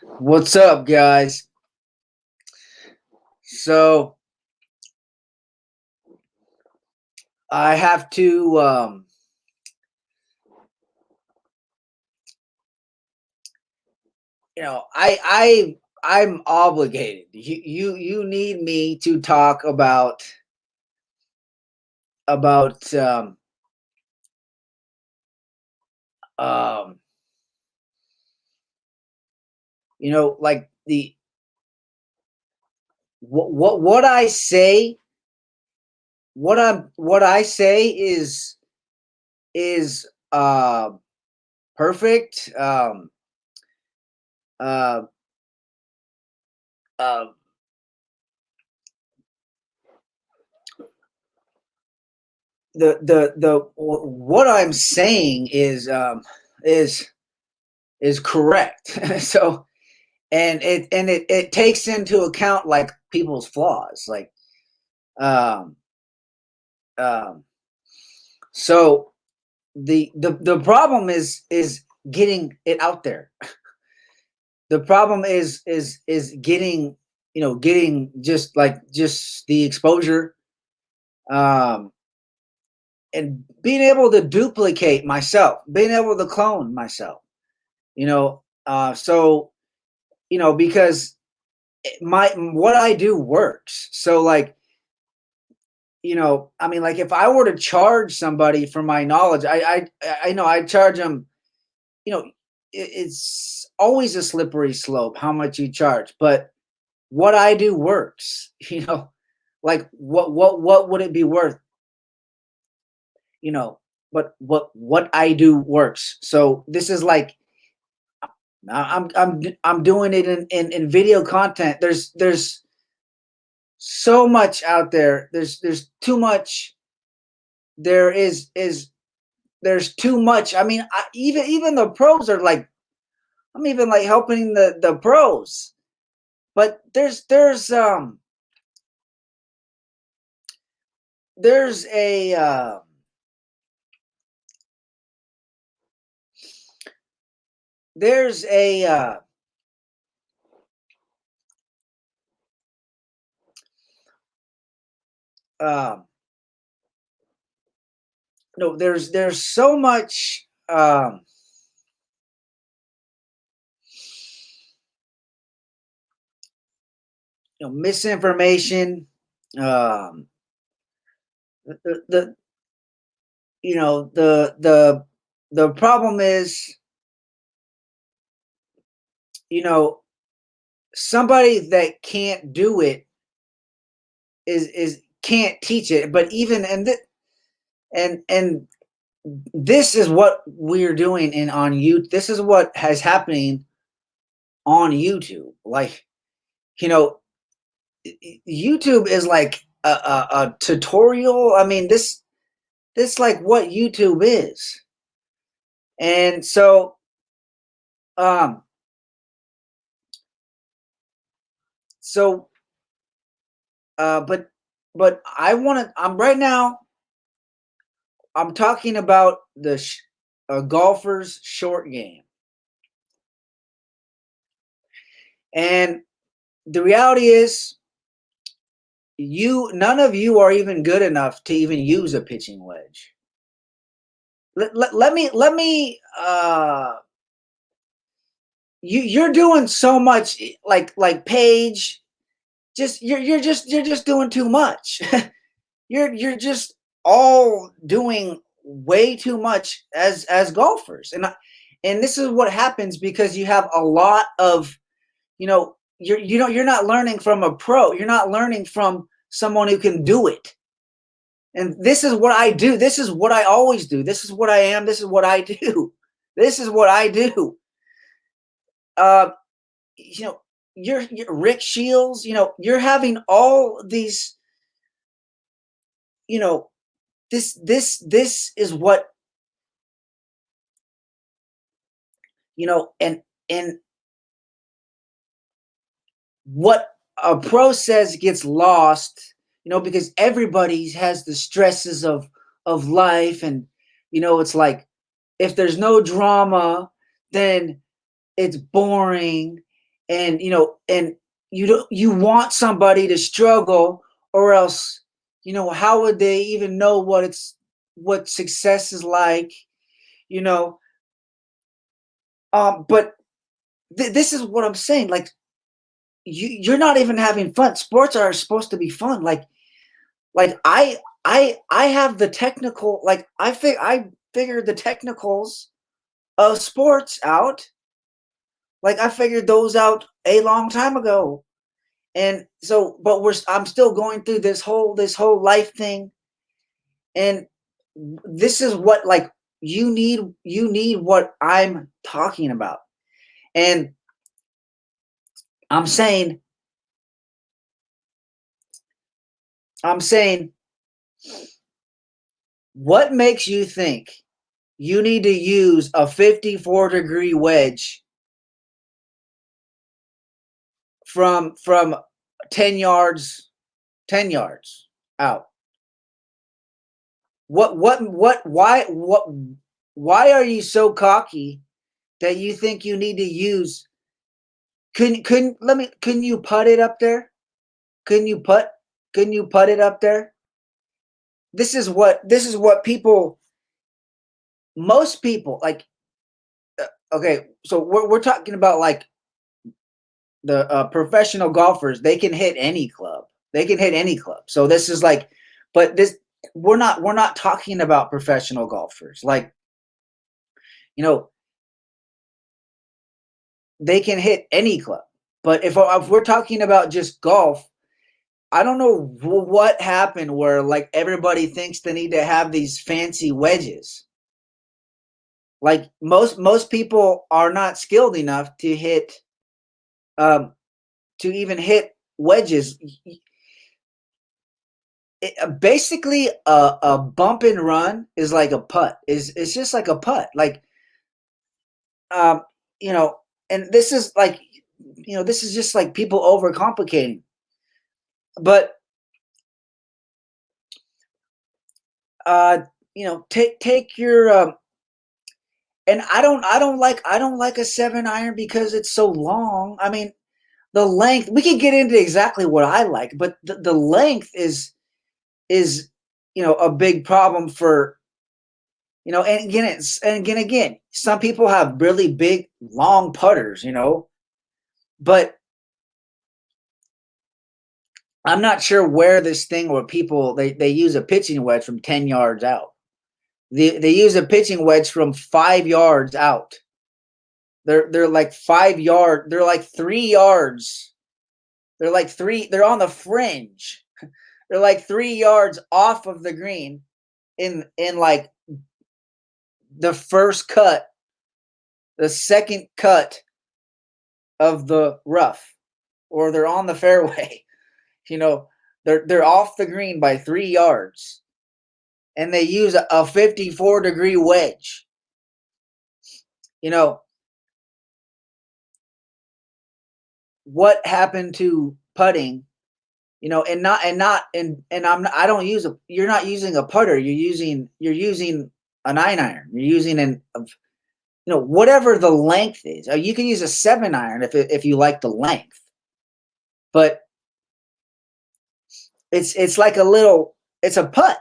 What's up, guys? So I have to, I'm obligated. You need me to talk about um, like the what I say. What I say is perfect. Uh, uh, the what I'm saying is is correct. So it takes into account like people's flaws, like um um so the problem is getting it out there. The problem is getting, getting just the exposure, um and being able to duplicate myself, being able to clone myself, so because my what I do works. So like, I mean, like if I were to charge somebody for my knowledge, I know I'd charge them. You know, it's always a slippery slope how much you charge, but what I do works. Like what would it be worth? You know, but what I do works. So this is like I'm doing it in video content. There's so much out there. There's too much. There is there's too much. I mean, even the pros are like, I'm even like helping the pros, but there's there's a uh, no, there's so much misinformation. um the the problem is, you know somebody that can't do it is can't teach it. But even and this is what we're doing in on you. This is what has happening on YouTube. Like, you know, YouTube is like a tutorial. I mean, this like what YouTube is. And so um so but I want to, I'm right now I'm talking about the golfer's short game. And the reality is, none of you are even good enough to even use a pitching wedge. Let me you're doing so much, like Paige. Just you're just doing too much. You're just all doing way too much as golfers. And this is what happens because you have a lot of, you're not learning from a pro. You're not learning from someone who can do it. And this is what I do. This is what I always do. This is what I am. This is what I do. This is what I do. Uh, you know, you're Rick Shiels. You're having all these. You know, this is what, and what a pro says gets lost. Because everybody has the stresses of life, and it's like, if there's no drama, then it's boring. and and you want somebody to struggle, or else how would they even know what success is like, you know but this is what I'm saying. Like, you're not even having fun. Sports are supposed to be fun. Like I have the technical, like I figured the technicals of sports out. Like, I figured those out a long time ago. And so, but I'm still going through this whole life thing. And this is what, like, you need what I'm talking about. And I'm saying, I'm saying, what makes you think you need to use a 54-degree wedge from 10 yards, 10 yards out? Why are you so cocky that you think you need to use? Couldn't you put it up there? Couldn't you put couldn't you put it up there? This is what people, most people, like, okay, so we're talking about, like, the professional golfers. They can hit any club. They can hit any club. So this is like, but this we're not talking about professional golfers. Like, you know, they can hit any club. But if we're talking about just golf, I don't know what happened where, like, everybody thinks they need to have these fancy wedges. Like, most people are not skilled enough to hit, um to even hit wedges. Basically, a bump and run is like a putt. Is It's just like a putt. Like, um you know, and this is like, this is just like people overcomplicating. But uh take your, and I don't like a 7 iron because it's so long. I mean, the length, we can get into exactly what I like, but the length is a big problem for, and again, some people have really big long putters, but I'm not sure where this thing where people, they use a pitching wedge from 10 yards out. They use a pitching wedge from 5 yards out. They're like 5 yard, they're like 3 yards. They're on the fringe. They're like 3 yards off of the green, in like the first cut, the second cut of the rough, or they're on the fairway. You know, they're off the green by 3 yards, and they use a 54-degree wedge. You know what happened to putting? I don't use a. You're not using a putter. You're using a 9 iron. You're using whatever the length is. You can use a 7 iron if you like the length, but it's like a little. It's a putt.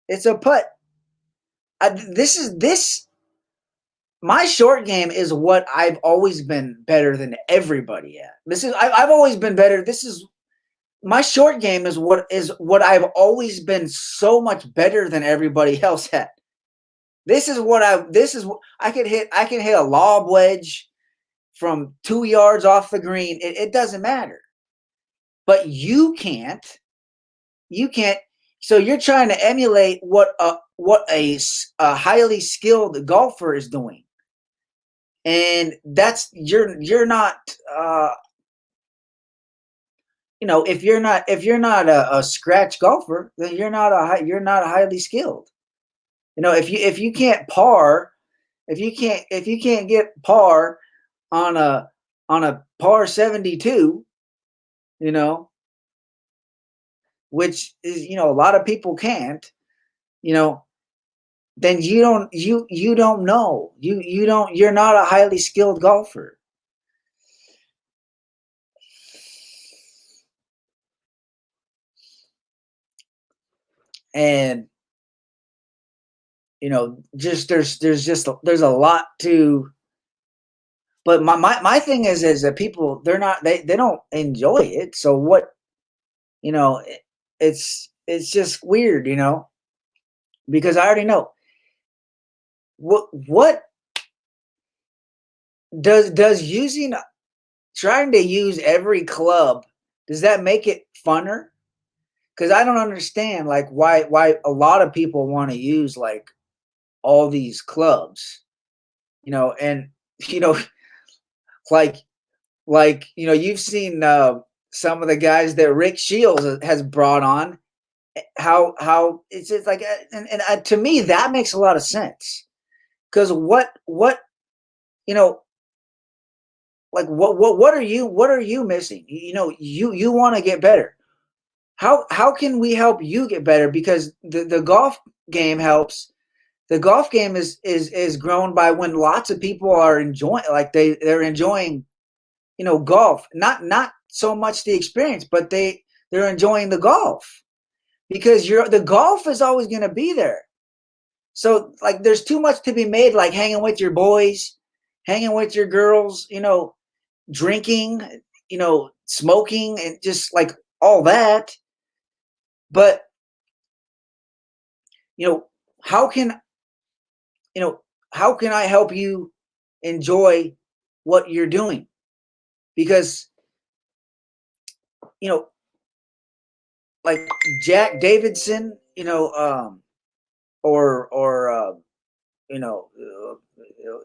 It's a putt. This. My short game is what I've always been better than everybody at. I've always been better. My short game is what I've always been so much better than everybody else at. I can hit a lob wedge from 2 yards off the green. It doesn't matter. But you can't. You can't. So you're trying to emulate what a highly skilled golfer is doing, and you're not. If you're not a scratch golfer, then you're not highly skilled. If you can't par, if you can't get par on a par 72, you know, which is, a lot of people can't, you know, then you don't know. You're not a highly skilled golfer. and just there's a lot to. But my thing is that people, they don't enjoy it. So what, you know, it, it's just weird, because I already know what does using trying to use every club, does that make it funner? Because I don't understand like why a lot of people want to use like all these clubs, and you know like you've seen some of the guys that Rick Shiels has brought on, how it's just like, and to me that makes a lot of sense, because what you know like what are you missing? You want to get better. How can we help you get better? Because the golf game helps. The golf game is grown by when lots of people are enjoying, like they're enjoying, golf. Not so much the experience, but they're enjoying the golf, because the golf is always going to be there. So like there's too much to be made, like hanging with your boys, hanging with your girls, drinking, smoking, and just like all that. But you know, how can you know how can I help you enjoy what you're doing? Because you know, like Jack Davidson, or you know,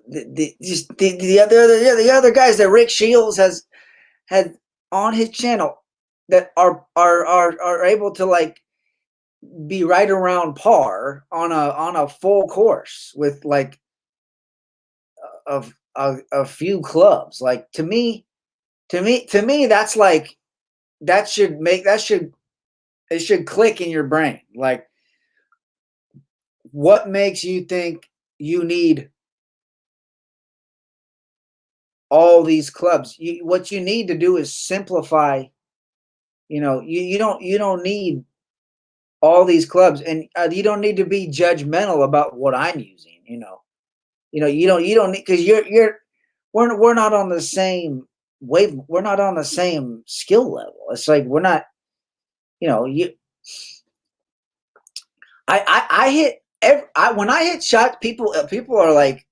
the other guys that Rick Shiels has had on his channel, that are able to like be right around par on a full course with like a few clubs. Like to me that's like, it should click in your brain. Like, what makes you think you need all these clubs? What you need to do is simplify. You don't need all these clubs, and you don't need to be judgmental about what I'm using. You don't need, because we're not on the same wave. We're not on the same skill level. It's like we're not. You I hit when I hit shots, people are like,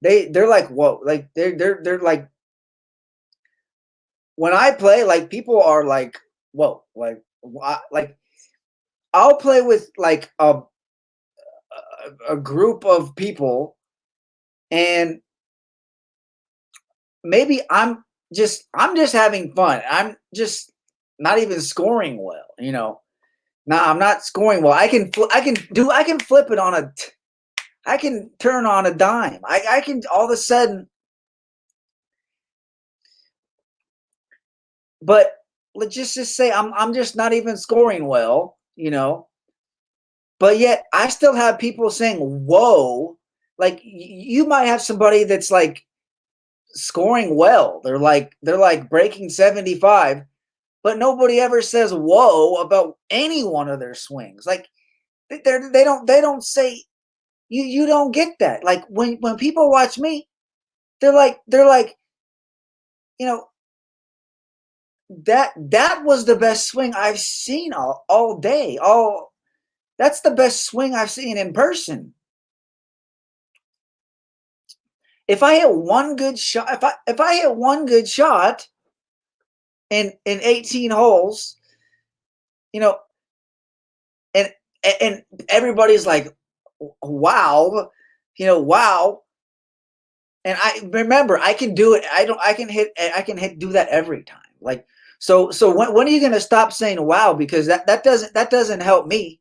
they're like, whoa, like they're like, when I play, like people are like, whoa, like I'll play with like a group of people, and maybe I'm just having fun. I'm just not even scoring well, No, I'm not scoring well. I can flip it on I can turn on a dime. I can all of a sudden, but let's just say I'm just not even scoring well, But yet I still have people saying, "Whoa!" Like you might have somebody that's like scoring well. They're like breaking 75, but nobody ever says "whoa" about any one of their swings. Like they don't say, you don't get that. Like when people watch me, they're like, you know that was the best swing I've seen all day. That's the best swing I've seen in person. If I hit one good shot, if I hit one good shot in 18 holes, you know, and and everybody's like, wow, wow. And I remember, I can do it. I can do that every time. Like, so when are you going to stop saying wow? Because that doesn't help me.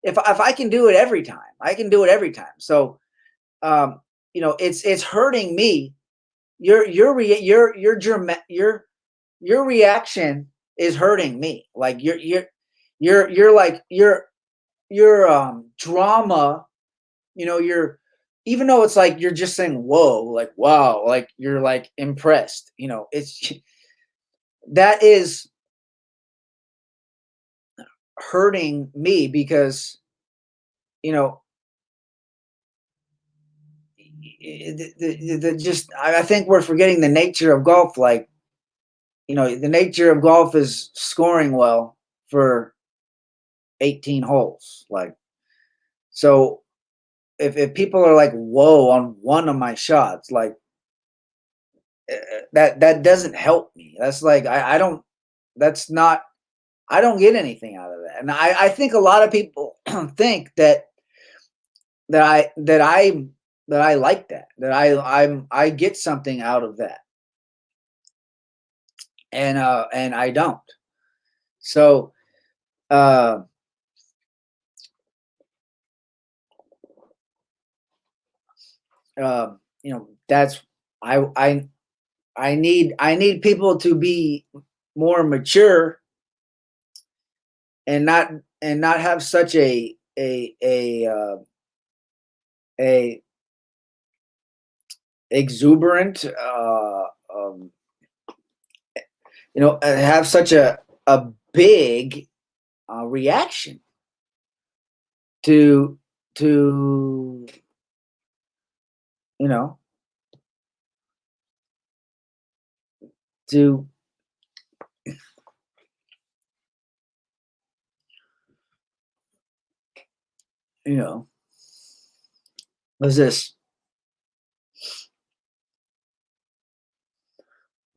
If I can do it every time, I can do it every time. So it's hurting me. Your reaction is hurting me. Like you're like your drama. You're, even though it's like you're just saying whoa, like wow, like you're like impressed. It's that is hurting me because, you know, just I think we're forgetting the nature of golf. Like, the nature of golf is scoring well for 18 holes. Like, so if people are like, whoa, on one of my shots, like, that doesn't help me. That's like, I don't, that's not, I don't get anything out of that. And I think a lot of people think that I that I that I like that I get something out of that, and I don't. So uh that's I I I need people to be more mature and not have such a exuberant have such a big reaction to to you know to you know was this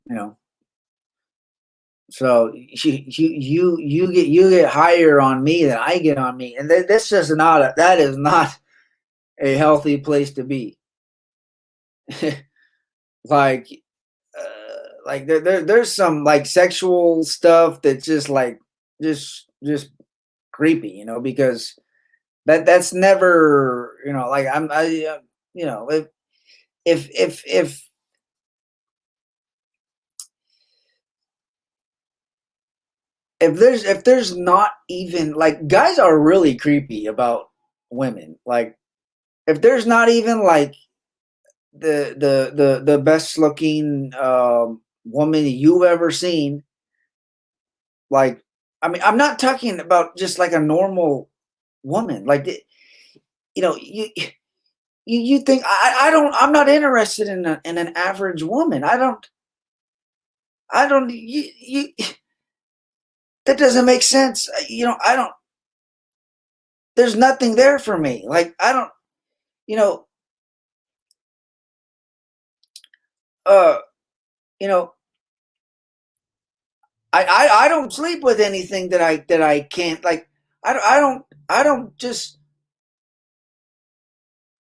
you know so you get higher on me than I get on me, and that's just not that is not a healthy place to be. like there's some like sexual stuff that's just like just creepy, because that's never, like if if there's not even like guys are really creepy about women. Like if there's not even like the best looking woman you've ever seen, like I mean I'm not talking about just like a normal woman. Like you think I'm not interested in an average woman. I don't you that doesn't make sense. I don't there's nothing there for me. Like I don't you know uh you know I don't sleep with anything that I can't like. I don't just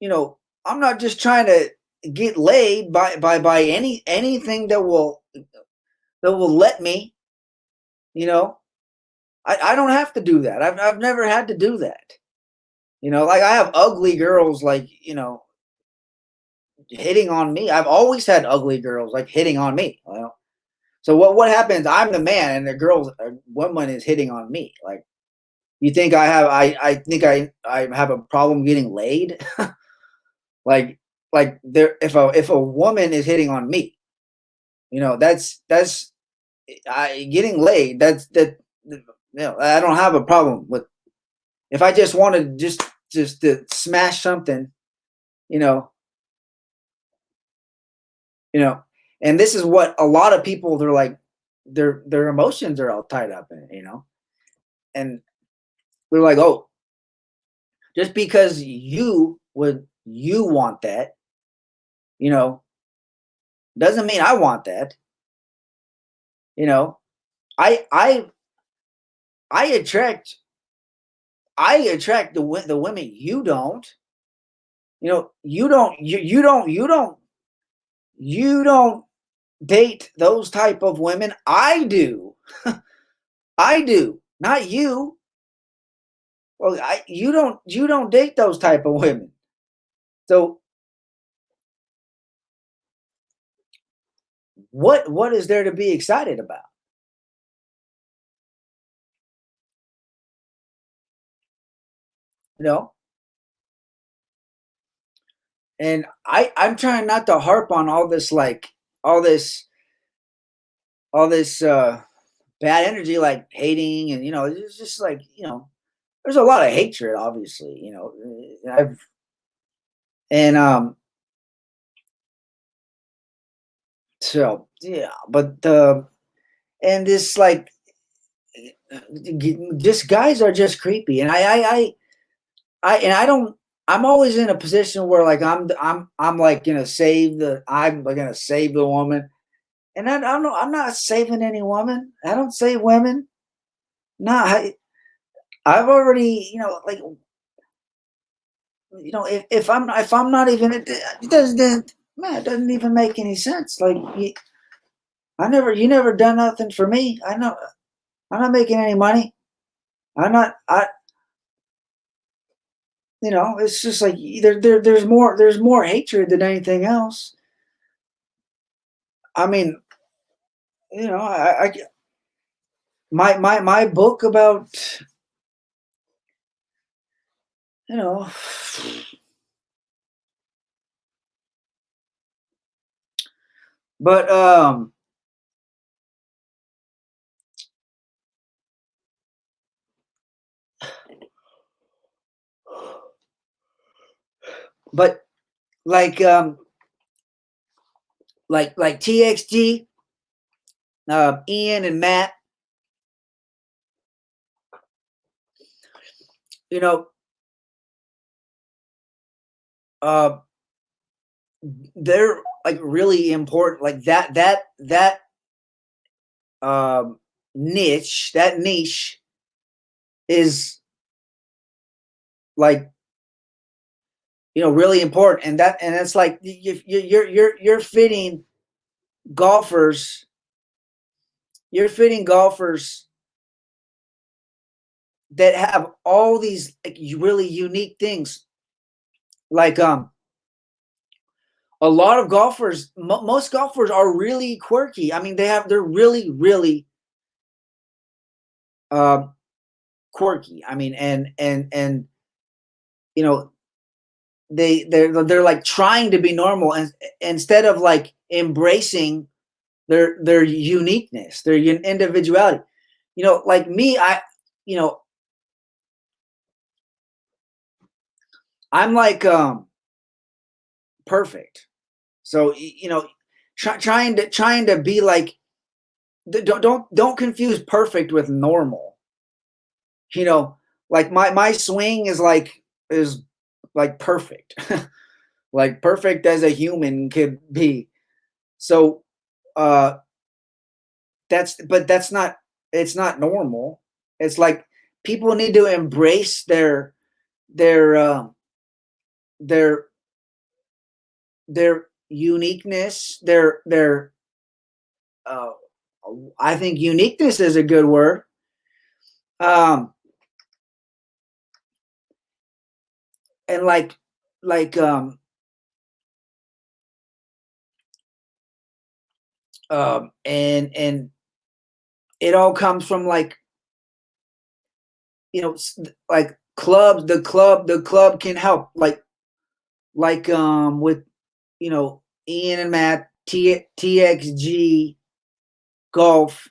you know I'm not just trying to get laid by anything that will let me. you know I don't have to do that. I've never had to do that. Like I have ugly girls like hitting on me. I've always had ugly girls like hitting on me. So what happens? I'm the man, and the woman is hitting on me. Like you think I think I have a problem getting laid? like there if a woman is hitting on me, that's getting laid. I don't have a problem with if I just wanted just to smash something, you know, you know. And this is what a lot of people they're like their emotions are all tied up in it. And they're like, oh, just because you want that, you know, doesn't mean I want that. You know, I I I attract the women you don't. You don't date those type of women. I do. I do. Not you. Well, you don't date those type of women. So what is there to be excited about? You know? And I'm trying not to harp on all this like all this bad energy, like hating, and it's just like there's a lot of hatred, obviously. I've and so yeah, but the and this like just guys are just creepy, and I don't. I'm always in a position where like I'm like gonna save the woman, and I'm not saving any woman. I don't save women. No, I've already like if I'm not even it doesn't man it doesn't even make any sense. Like you never done nothing for me. I know I'm not making any money. I'm not I it's just like there's more hatred than anything else. I mean, I my book about you know but but like like TXG, Ian and Matt, you know, uh, they're like really important. Like that um, that niche is like really important, and it's like you're fitting golfers. You're fitting golfers that have all these like really unique things. Like a lot of golfers, most golfers are really quirky. I mean, they're really really uh, quirky. I mean, and you know they're like trying to be normal, and instead of like embracing their uniqueness, their individuality. Like me, you know I'm like perfect. So trying to be like don't confuse perfect with normal. You know, like my swing is like perfect, like perfect as a human could be. So uh that's not it's not normal. It's like people need to embrace their their their uniqueness, their uh I think uniqueness is a good word. Um and like and it all comes from like like clubs. The club can help with Ian and Matt, TXG golf.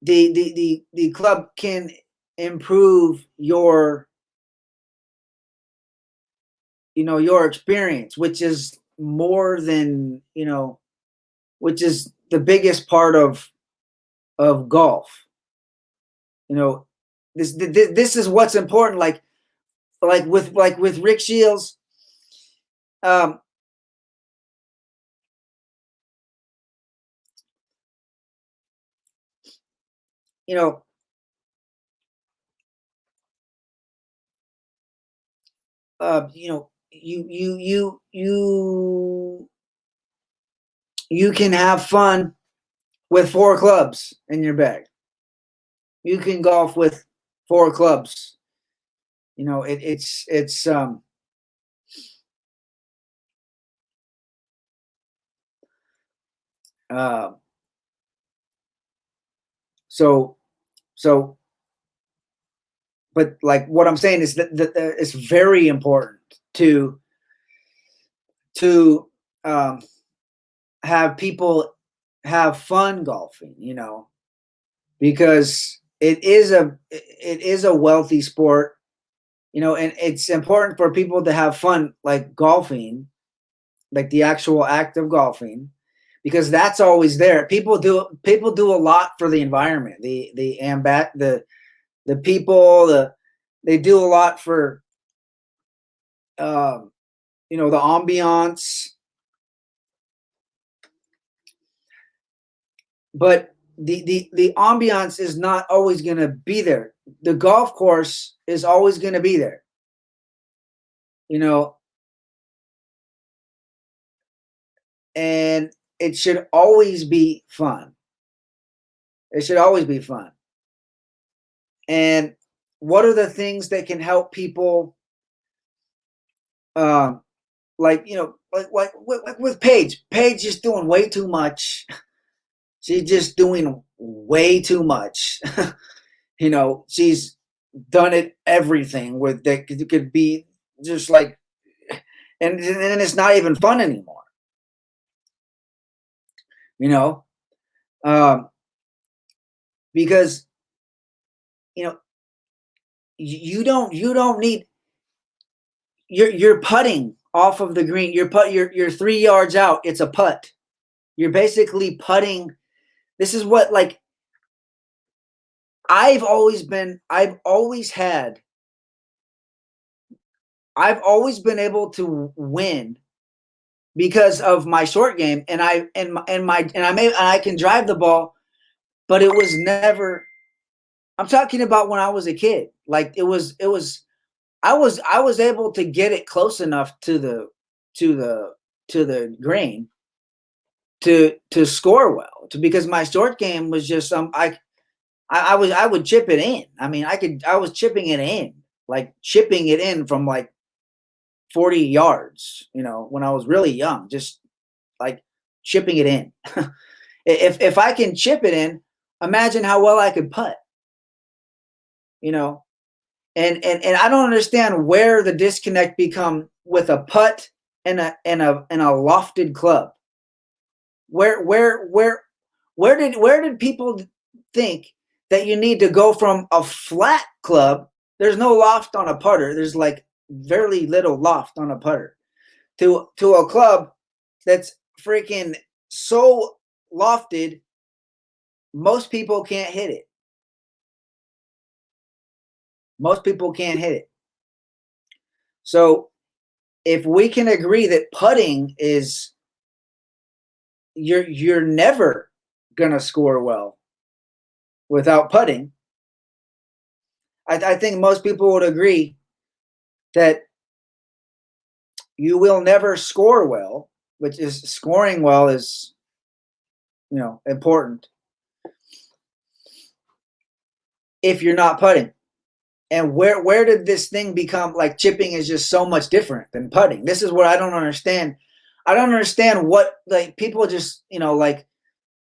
The club can improve your experience, which is more than which is the biggest part of golf. you know this is what's important. Like with Rick Shiels, um you know you can have fun with four clubs in your bag. You can golf with four clubs. It's uh so so but like what I'm saying is that it's very important to to um have people have fun golfing, you know, because it is a wealthy sport, you know, and it's important for people to have fun like golfing, like the actual act of golfing, because that's always there. People do a lot for the environment, the people, they do a lot for um, the ambiance, but the ambiance is not always going to be there. The golf course is always going to be there, you know, and it should always be fun. It should always be fun. And what are the things that can help people, um, like, like with Paige? Paige is doing way too much. She's just doing way too much. She's done it everything with that could be just like, and it's not even fun anymore. You know, um, because you know you don't need, you're putting off of the green. You're 3 yards out. It's a putt. You're basically putting. This is what, like, I've always been able to win because of my short game, and I can drive the ball, but it was never. I'm talking about when I was a kid. Like, I was able to get it close enough to the green to score well, because my short game was just I would chip it in. I mean, I was chipping it in, like chipping it in from like 40 yards, when I was really young, just like chipping it in. If I can chip it in, imagine how well I could putt, you know. And I don't understand where the disconnect become with a putt and a lofted club. Where did people think that you need to go from a flat club? There's no loft on a putter. There's like very little loft on a putter, to a club that's freaking so lofted, most people can't hit it. Most people can't hit it. So if we can agree that putting is, you're never gonna score well without putting, I think most people would agree that you will never score well, which is scoring well is, important, if you're not putting. And where did this thing become, like, chipping is just so much different than putting? This is what I don't understand. I don't understand what, like, people just, like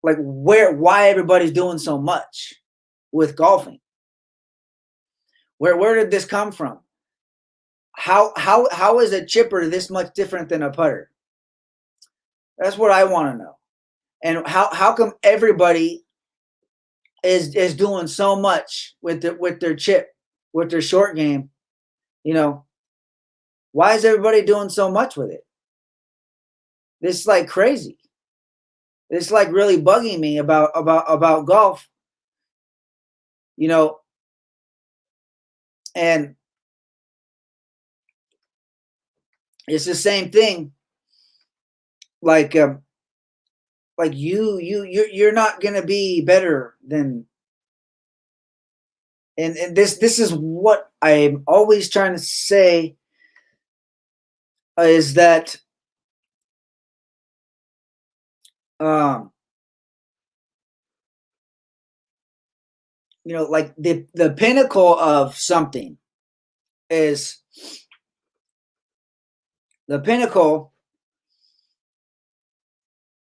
why everybody's doing so much with golfing. Where did this come from? How is a chipper this much different than a putter? That's what I want to know. And how come everybody is doing so much with their chip, with their short game? Why is everybody doing so much with it? This is like crazy. It's like really bugging me about golf, you know, and it's the same thing. Like, you're not gonna be better than. And this is what I'm always trying to say, is that, um like the pinnacle of something is, the pinnacle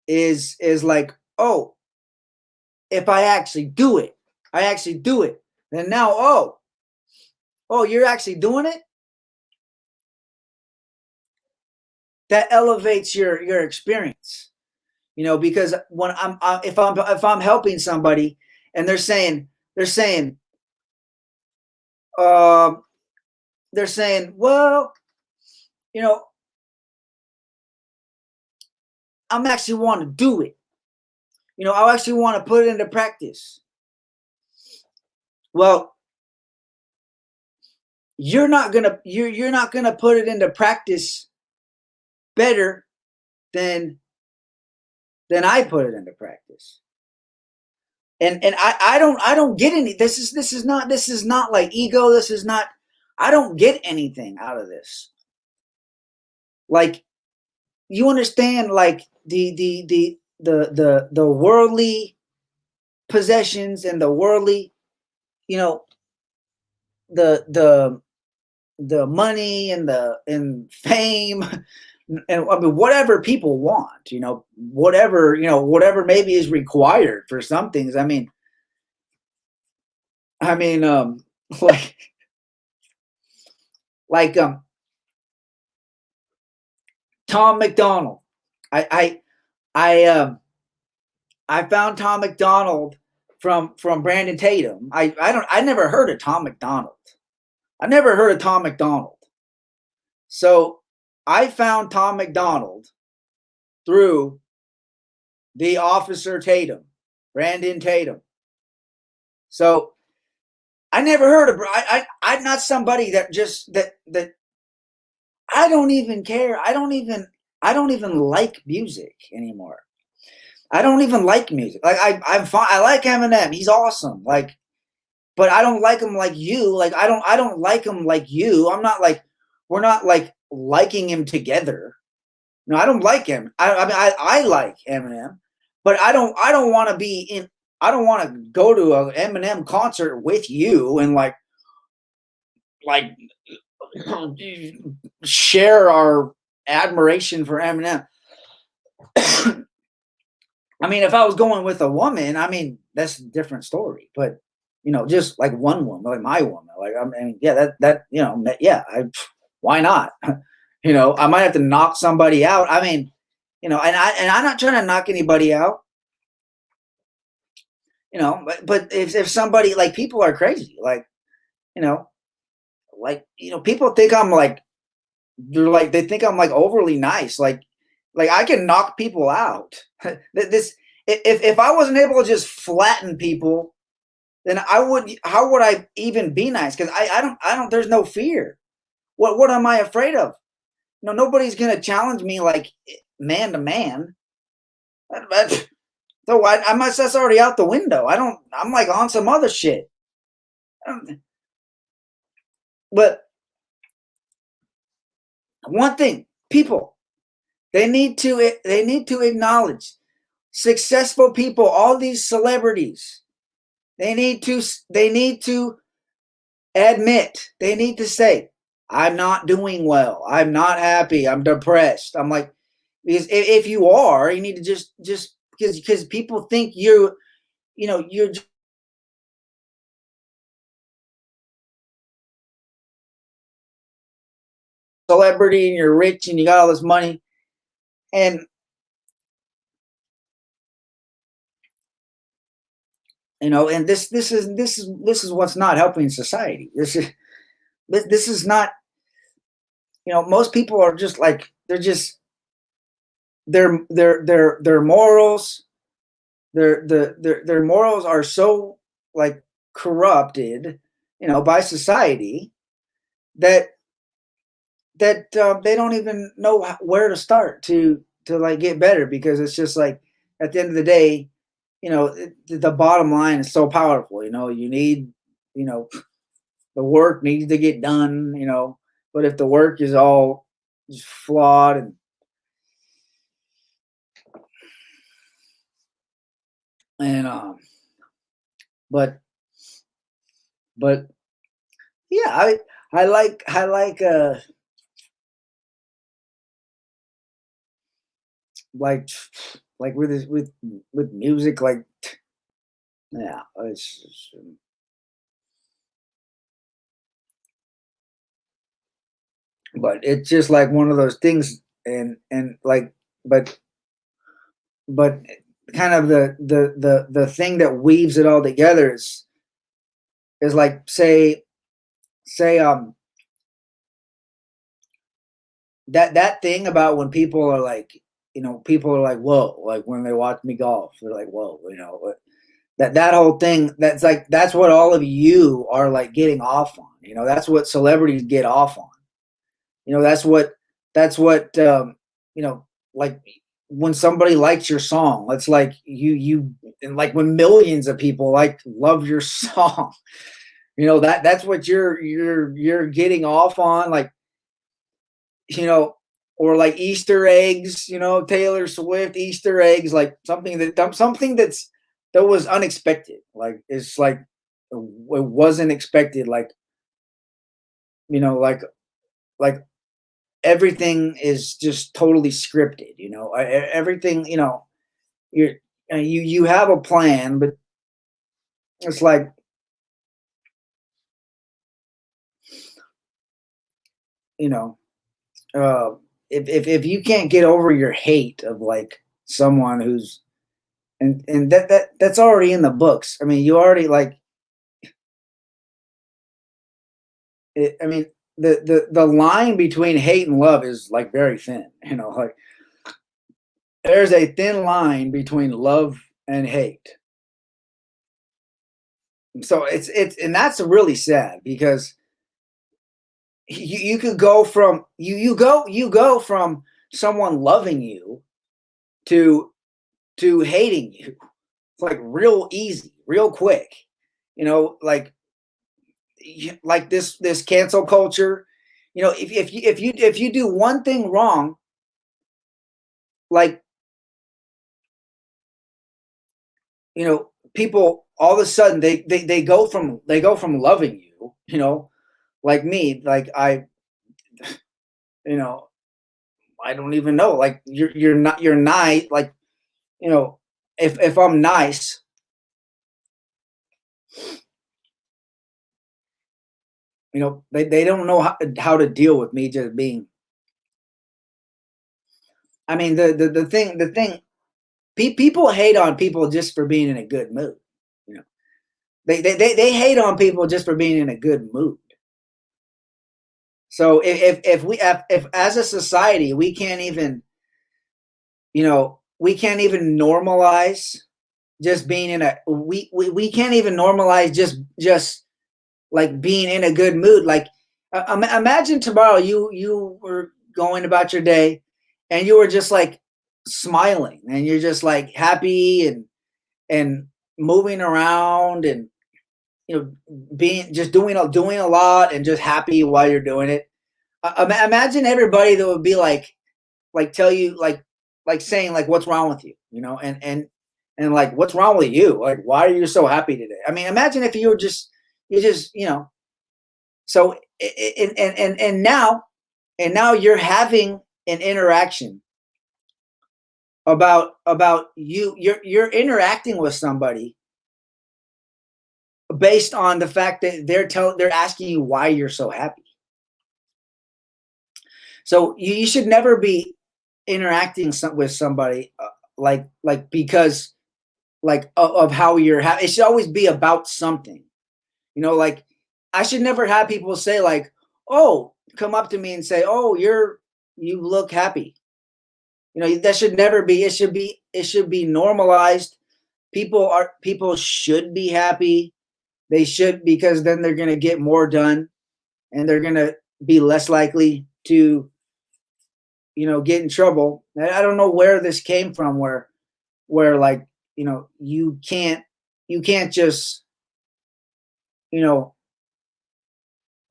is like, oh, if I actually do it, then now, oh, you're actually doing it. That elevates your experience. because when if I'm helping somebody and uh, they're saying, well, you know, I'm actually want to do it. I actually want to put it into practice. Well, you're not gonna put it into practice better than I put it into practice. And I don't get any. This is not like ego. This is not. I don't get anything out of this. Like, you understand, like the worldly possessions and the worldly, you know, the the money and the and fame and I mean whatever people want, whatever maybe is required for some things. I mean like like Tom McDonald. I I I found Tom McDonald from Brandon Tatum. I never heard of Tom McDonald. I never heard of Tom McDonald. So I found Tom McDonald through the officer Tatum, Brandon Tatum. So I never heard of. I'm not somebody that I don't even care. I don't even like music anymore. I don't even like music. Like I'm fine. I like Eminem. He's awesome. Like, but I don't like him like you. Like I don't like him like you. I'm not like we're not like liking him together. No, I don't like him. I like Eminem, but I don't want to be in. I don't want to go to an Eminem concert with you and like share our admiration for Eminem. I mean, if I was going with a woman, I mean, that's a different story. But just like one woman, like my woman, like I mean, yeah, yeah, why not? I might have to knock somebody out. I mean, I'm not trying to knock anybody out. But if somebody like people are crazy, you know, people think I'm like they think I'm like overly nice, like I can knock people out. this if I wasn't able to just flatten people, then I would. How would I even be nice? Because I don't. There's no fear. What am I afraid of? Nobody's gonna challenge me like man to man. So I must. That's already out the window. I don't. I'm like on some other shit. But one thing, people, they need to acknowledge successful people. All these celebrities, they need to admit. They need to say, "I'm not doing well. I'm not happy. I'm depressed." I'm like, because if you are, you need to just because people think you're celebrity and you're rich and you got all this money, and and this is what's not helping society. This is not. Most people are just like they're just their morals. Their morals are so like corrupted, by society that they don't even know where to start to like get better, because it's just like at the end of the day, the bottom line is so powerful. You need, you know, the work needs to get done. But if the work is all just flawed and but but yeah, I like like like with this with music, like yeah, but it's just like one of those things, and like but but kind of the thing that weaves it all together is like say that thing about when people are like, people are like, whoa, like when they watch me golf, they're like, whoa, that whole thing, that's what all of you are like getting off on. That's what celebrities get off on. That's what you know like when somebody likes your song, it's like and like when millions of people like love your song, that's what you're getting off on, like, you know or like Easter eggs, Taylor Swift Easter eggs, like that was unexpected, like it's like it wasn't expected, like everything is just totally scripted. Everything, you're you have a plan, but it's like, you know uh if you can't get over your hate of like someone who's, and that's already in the books. I mean, you already like it, I mean, the line between hate and love is like very thin. Like there's a thin line between love and hate. So it's and that's really sad, because you could go from you go from someone loving you to hating you. It's like real easy, real quick. Like like this cancel culture. If you do one thing wrong, like, people all of a sudden they go from loving you. Like me, like you know I don't even know, like you're nice, like, you know if I'm nice, they don't know how to deal with me just being. I mean, the thing, people hate on people just for being in a good mood. You know, they hate on people just for being in a good mood. So if as a society we can't even normalize just being in a we can't even normalize just like being in a good mood. Like, imagine tomorrow you were going about your day, and you were just like smiling, and you're just like happy, and moving around, and being just doing a lot, and just happy while you're doing it. Imagine everybody that would be like tell you, like saying like, what's wrong with you, and like, what's wrong with you, like, why are you so happy today? I mean, imagine if you just so, and now you're having an interaction about you're interacting with somebody based on the fact that they're asking you why you're so happy. So you should never be interacting with somebody, like because like of how you're happy. It should always be about something. Like, I should never have people say like, "Oh," come up to me and say, "Oh, you look happy." That should never be. It should be normalized. People should be happy. They should, because then they're going to get more done, and they're going to be less likely to get in trouble. I don't know where this came from, where like, you can't just, you know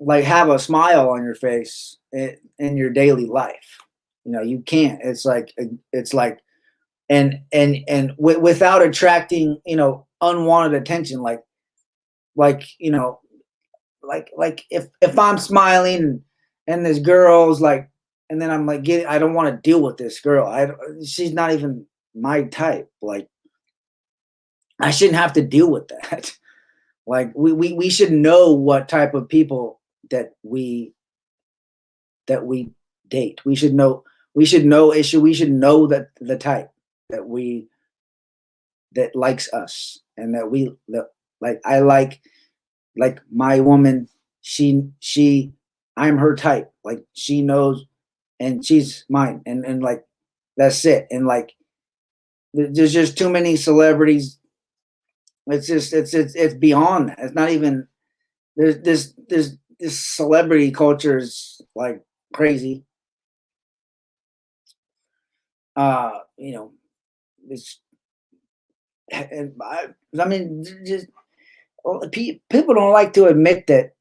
like, have a smile on your face in your daily life. You can't. It's like, and without attracting unwanted attention, like you know like if I'm smiling, and this girl's like, and then I'm like, I don't want to deal with this girl. She's not even my type. Like, I shouldn't have to deal with that. Like, we should know what type of people that we date. We should know that the type. that likes us, and that like I like my woman. She I'm her type. Like she knows, and she's mine, and like that's it. And like there's just too many celebrities. It's just it's beyond that. It's not even there's this celebrity culture is like crazy. You know, it's and I mean just people don't like to admit that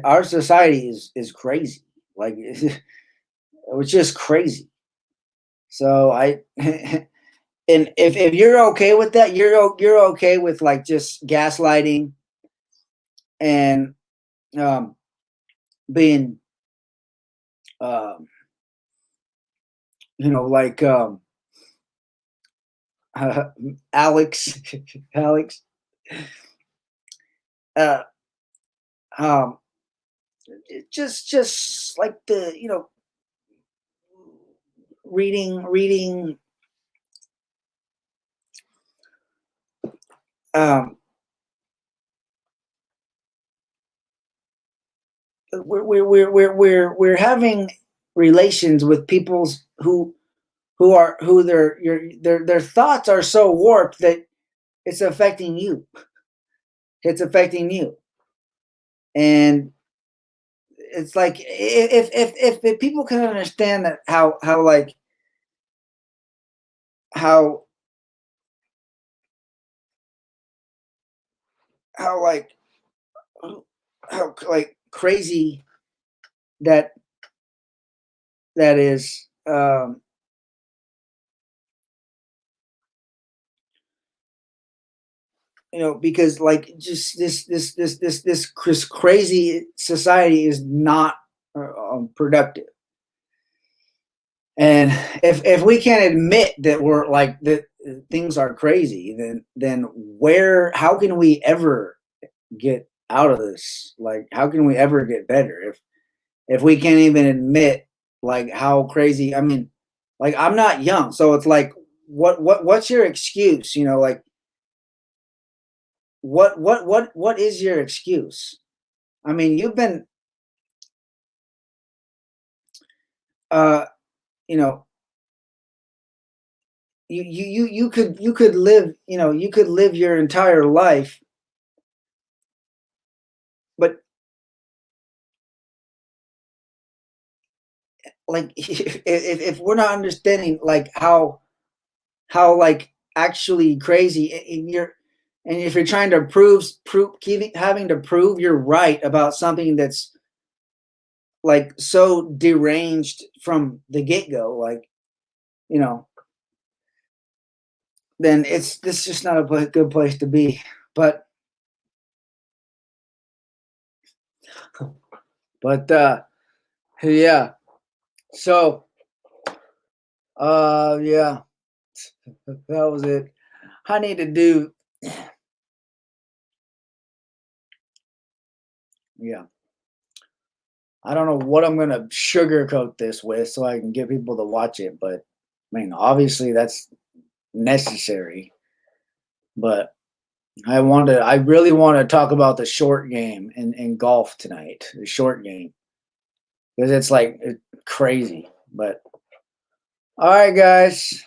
our society is crazy. Like it's just crazy. So I and if you're okay with that, you're okay with like just gaslighting and um being um like Alex Alex uh um just like the reading um we're having relations with people's who their thoughts are so warped that it's affecting you. It's affecting you. And it's like if people can understand that how like how how like how like crazy that that is because like just this crazy society is not productive. And if we can't admit that we're like that things are crazy, then where how can we ever get out of this? Like how can we ever get better if we can't even admit like how crazy? I mean, like I'm not young, so it's like what's your excuse? Like what is your excuse? I mean, you've been uh you know you could live you could live your entire life, but like if we're not understanding like how like actually crazy and if you're trying to keep having to prove you're right about something that's like so deranged from the get-go, like you know then it's just not a good place to be. But but yeah, so yeah, that was it. I need to do yeah, I don't know what I'm gonna sugarcoat this with so I can get people to watch it, but I mean obviously that's necessary. But I really want to talk about the short game in golf tonight. The short game. Because it's like crazy. But all right, guys.